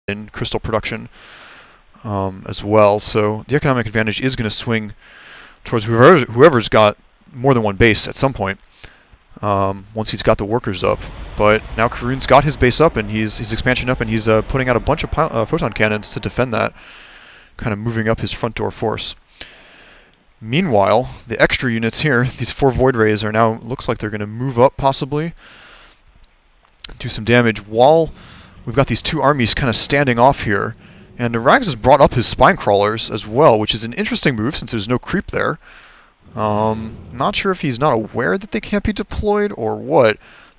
in crystal production as well. So the economic advantage is going to swing towards whoever's got more than one base at some point. Once he's got the workers up. But now Karune's got his base up, and his expansion up, and he's putting out a bunch of photon cannons to defend that, kind of moving up his front door force. Meanwhile, the extra units here, these 4 Void Rays are now, looks like they're going to move up possibly, do some damage, while we've got these 2 armies kind of standing off here. And wrags has brought up his Spine Crawlers as well, which is an interesting move since there's no creep there. Not sure if he's not aware that they can't be deployed or what,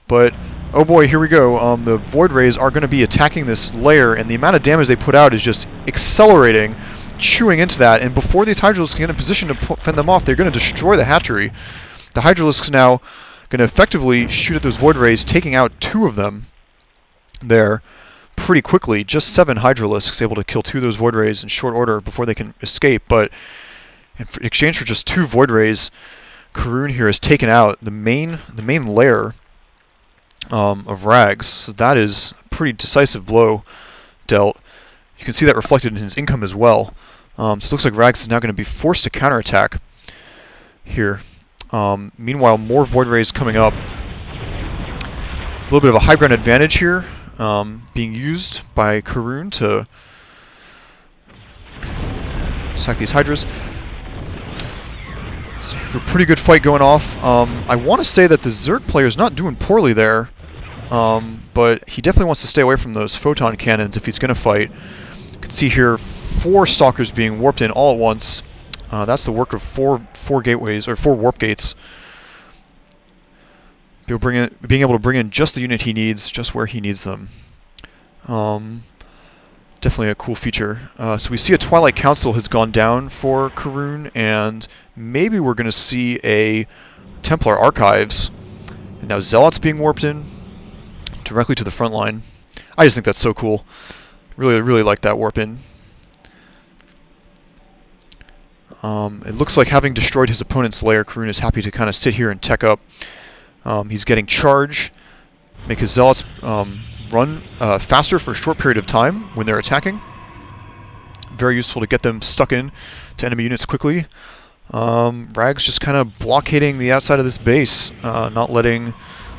but oh boy, here we go. The Void Rays are going to be attacking this layer, and the amount of damage they put out is just accelerating, chewing into that, and before these Hydralisks get in position to fend them off, they're going to destroy the hatchery. The Hydralisks now going to effectively shoot at those Void Rays, taking out 2 of them there pretty quickly. Just 7 Hydralisks able to kill 2 of those Void Rays in short order before they can escape, but in exchange for just 2 Void Rays, Karune here has taken out the main layer of wrags. So that is a pretty decisive blow dealt. You can see that reflected in his income as well. So it looks like wrags is now going to be forced to counterattack here. Meanwhile, more Void Rays coming up. A little bit of a high ground advantage here being used by Karune to sack these Hydras. So a pretty good fight going off. I want to say that the Zerg player is not doing poorly there, but he definitely wants to stay away from those photon cannons if he's going to fight. You can see here 4 Stalkers being warped in all at once. That's the work of four gateways, or 4 warp gates. Being able to bring in just the unit he needs, just where he needs them. Definitely a cool feature. So we see a Twilight Council has gone down for Karune, and maybe we're going to see a Templar Archives. And now Zealots being warped in directly to the front line. I just think that's so cool. Really, really like that warp in. It looks like having destroyed his opponent's lair, Karune is happy to kind of sit here and tech up. He's getting charge, make his Zealots run faster for a short period of time when they're attacking. Very useful to get them stuck in to enemy units quickly. Wrags just kind of blockading the outside of this base, not letting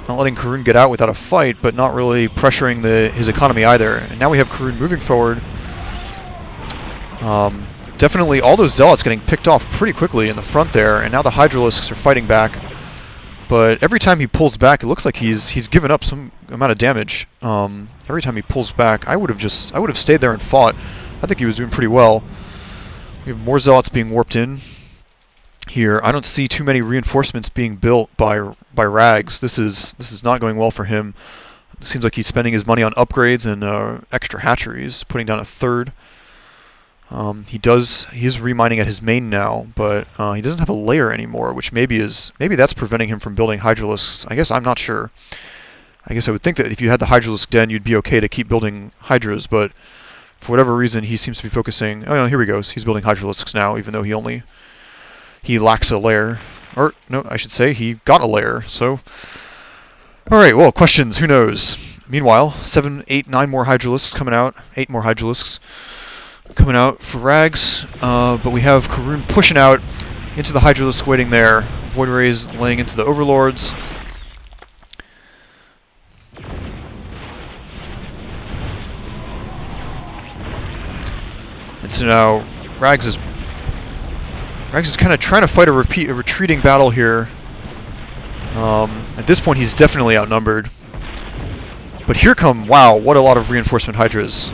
Karune get out without a fight, but not really pressuring his economy either. And now we have Karune moving forward. Definitely all those Zealots getting picked off pretty quickly in the front there, and now the Hydralisks are fighting back. But every time he pulls back, it looks like he's given up some amount of damage. Every time he pulls back, I would have stayed there and fought. I think he was doing pretty well. We have more Zealots being warped in here. I don't see too many reinforcements being built by wrags. This is not going well for him. It seems like he's spending his money on upgrades and extra hatcheries, putting down a 3rd. He is remining at his main now, but he doesn't have a layer anymore, which maybe that's preventing him from building Hydralisks. I guess I'm not sure. I guess I would think that if you had the Hydralisk den, you'd be okay to keep building Hydras, but for whatever reason, he seems to be focusing. Oh no, here he goes. He's building Hydralisks now, even though he lacks a layer. Or no, I should say he got a layer. So, all right. Well, questions. Who knows? Meanwhile, 7, 8, 9 more Hydralisks coming out. 8 more Hydralisks coming out for wrags, but we have Karune pushing out into the Hydralisk waiting there. Void Rays laying into the Overlords. And so now wrags is kind of trying to fight a retreating battle here. At this point, he's definitely outnumbered. But here come, wow, what a lot of reinforcement Hydras.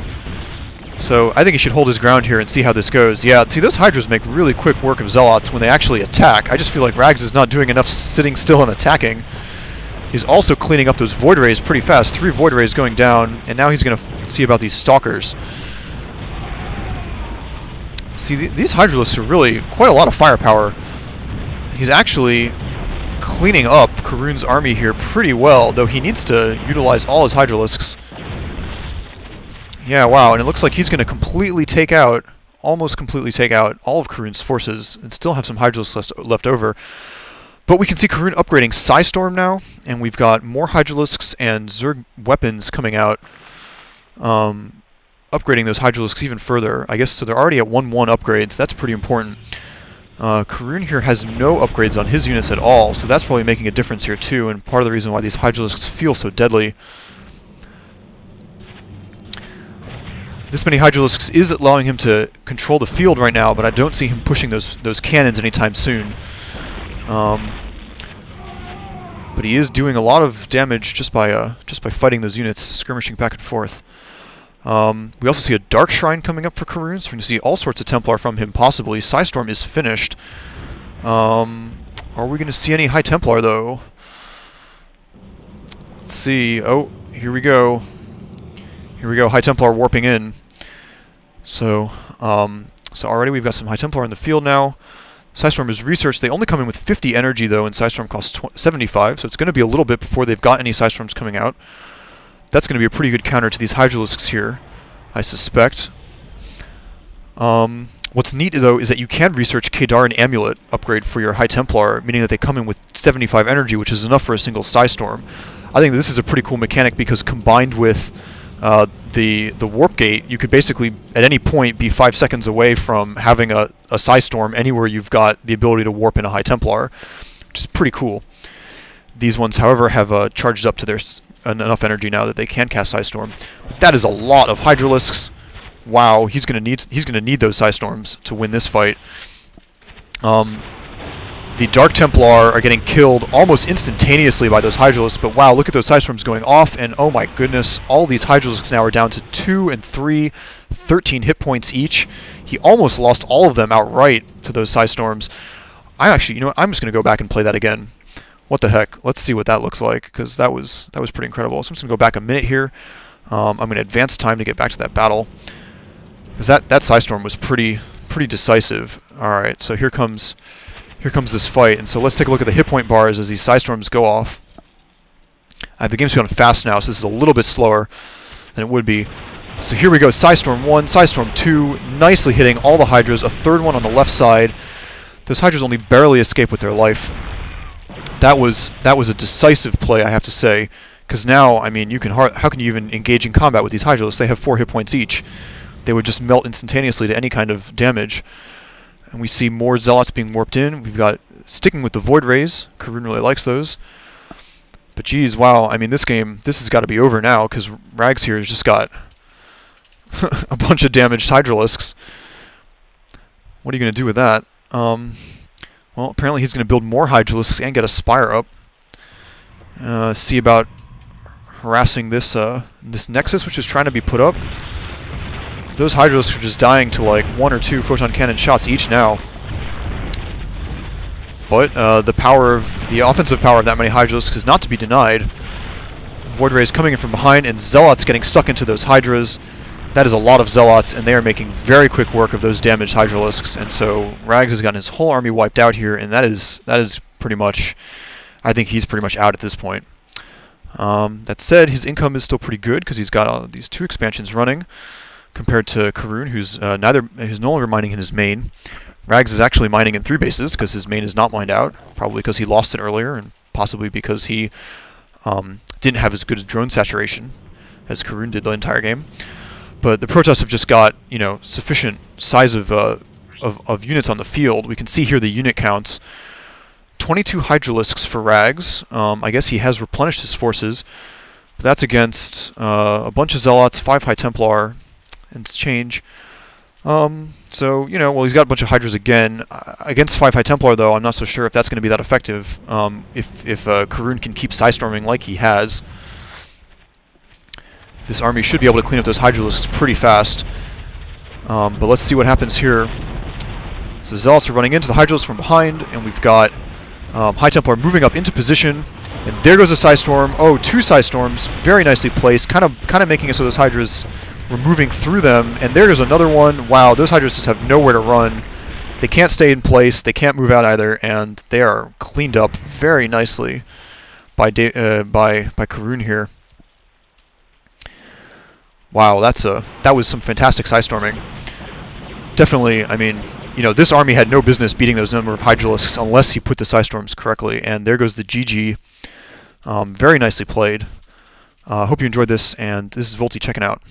So I think he should hold his ground here and see how this goes. Yeah, see, those Hydras make really quick work of Zealots when they actually attack. I just feel like wrags is not doing enough sitting still and attacking. He's also cleaning up those Void Rays pretty fast. 3 Void Rays going down, and now he's going to see about these Stalkers. See, these Hydralisks are really quite a lot of firepower. He's actually cleaning up Karune's army here pretty well, though he needs to utilize all his Hydralisks. Yeah, wow, and it looks like he's going to almost completely take out all of Karune's forces and still have some Hydralisks left over. But we can see Karune upgrading Psystorm now, and we've got more Hydralisks and Zerg weapons coming out. upgrading those Hydralisks even further. I guess so they're already at 1-1 upgrades. That's pretty important. Karune here has no upgrades on his units at all, so that's probably making a difference here too, and part of the reason why these Hydralisks feel so deadly. This many Hydralisks is allowing him to control the field right now, but I don't see him pushing those cannons anytime soon. But he is doing a lot of damage just by fighting those units, skirmishing back and forth. We also see a Dark Shrine coming up for Karune, so we're going to see all sorts of Templar from him, possibly. Psystorm is finished. Are we going to see any High Templar, though? Let's see. Oh, here we go. Here we go, High Templar warping in. So already we've got some High Templar in the field now. Psystorm is researched. They only come in with 50 energy, though, and Psystorm costs 75, so it's going to be a little bit before they've got any Psystorms coming out. That's going to be a pretty good counter to these Hydralisks here, I suspect. What's neat, though, is that you can research Kedar and Amulet upgrade for your High Templar, meaning that they come in with 75 energy, which is enough for a single Psystorm. I think this is a pretty cool mechanic because combined with the warp gate, you could basically at any point be 5 seconds away from having a Psystorm anywhere you've got the ability to warp in a High Templar, which is pretty cool. These ones, however, have charged up to their enough energy now that they can cast Psystorm. But that is a lot of Hydralisks. Wow, he's gonna need those Psystorms to win this fight. The Dark Templar are getting killed almost instantaneously by those Hydralisks, but wow, look at those Psystorms going off, and oh my goodness, all these Hydralisks now are down to 2 and 3, 13 hit points each. He almost lost all of them outright to those Psystorms. I actually, you know what, I'm just going to go back and play that again. What the heck? Let's see what that looks like, because that was pretty incredible. So I'm just going to go back a minute here. I'm going to advance time to get back to that battle, because that Psystorm was pretty decisive. Alright, so here comes this fight, and so let's take a look at the hit point bars as these Psystorms go off. The game's going fast now, so this is a little bit slower than it would be. So here we go, Psystorm 1, Psystorm 2, nicely hitting all the Hydras, a third one on the left side. Those Hydras only barely escape with their life. That was a decisive play, I have to say, because now, I mean, how can you even engage in combat with these Hydralisks? They have 4 hit points each. They would just melt instantaneously to any kind of damage. And we see more Zealots being warped in. We've got, sticking with the Void Rays, Karune really likes those. But geez, wow, I mean, this has got to be over now, because Wrags here has just got a bunch of damaged Hydralisks. What are you going to do with that? Well, apparently he's going to build more Hydralisks and get a Spire up. See about harassing this Nexus, which is trying to be put up. Those Hydralisks are just dying to like 1 or 2 photon cannon shots each now. But the offensive power of that many Hydralisks is not to be denied. Void Rays coming in from behind, and Zealots getting stuck into those Hydras. That is a lot of Zealots, and they are making very quick work of those damaged Hydralisks. And so Wrags has gotten his whole army wiped out here, and that is pretty much, I think he's pretty much out at this point. That said, his income is still pretty good because he's got these 2 expansions running, compared to Karune, who's no longer mining in his main. Wrags is actually mining in 3 bases because his main is not mined out, probably because he lost it earlier, and possibly because he didn't have as good a drone saturation as Karune did the entire game. But the Protoss have just got, you know, sufficient size of units on the field. We can see here the unit counts. 22 Hydralisks for Wrags. I guess he has replenished his forces. But that's against a bunch of Zealots, 5 High Templar, and change. So, you know, well, he's got a bunch of Hydras again. Against 5 High Templar, though, I'm not so sure if that's going to be that effective. If Karune can keep Psystorming like he has, this army should be able to clean up those Hydralisks pretty fast. But let's see what happens here. So Zealots are running into the Hydralisks from behind, and we've got High Templar moving up into position. And there goes a Psystorm. Oh, 2 Psystorms, very nicely placed, kind of making it so those Hydras were moving through them. And there goes another one. Wow, those Hydras just have nowhere to run. They can't stay in place. They can't move out either, and they are cleaned up very nicely by Karune here. Wow, that was some fantastic Psystorming. Definitely, I mean, you know, this army had no business beating those number of Hydralisks unless he put the Psystorms correctly. And there goes the GG. Very nicely played. Hope you enjoyed this, and this is Volty checking out.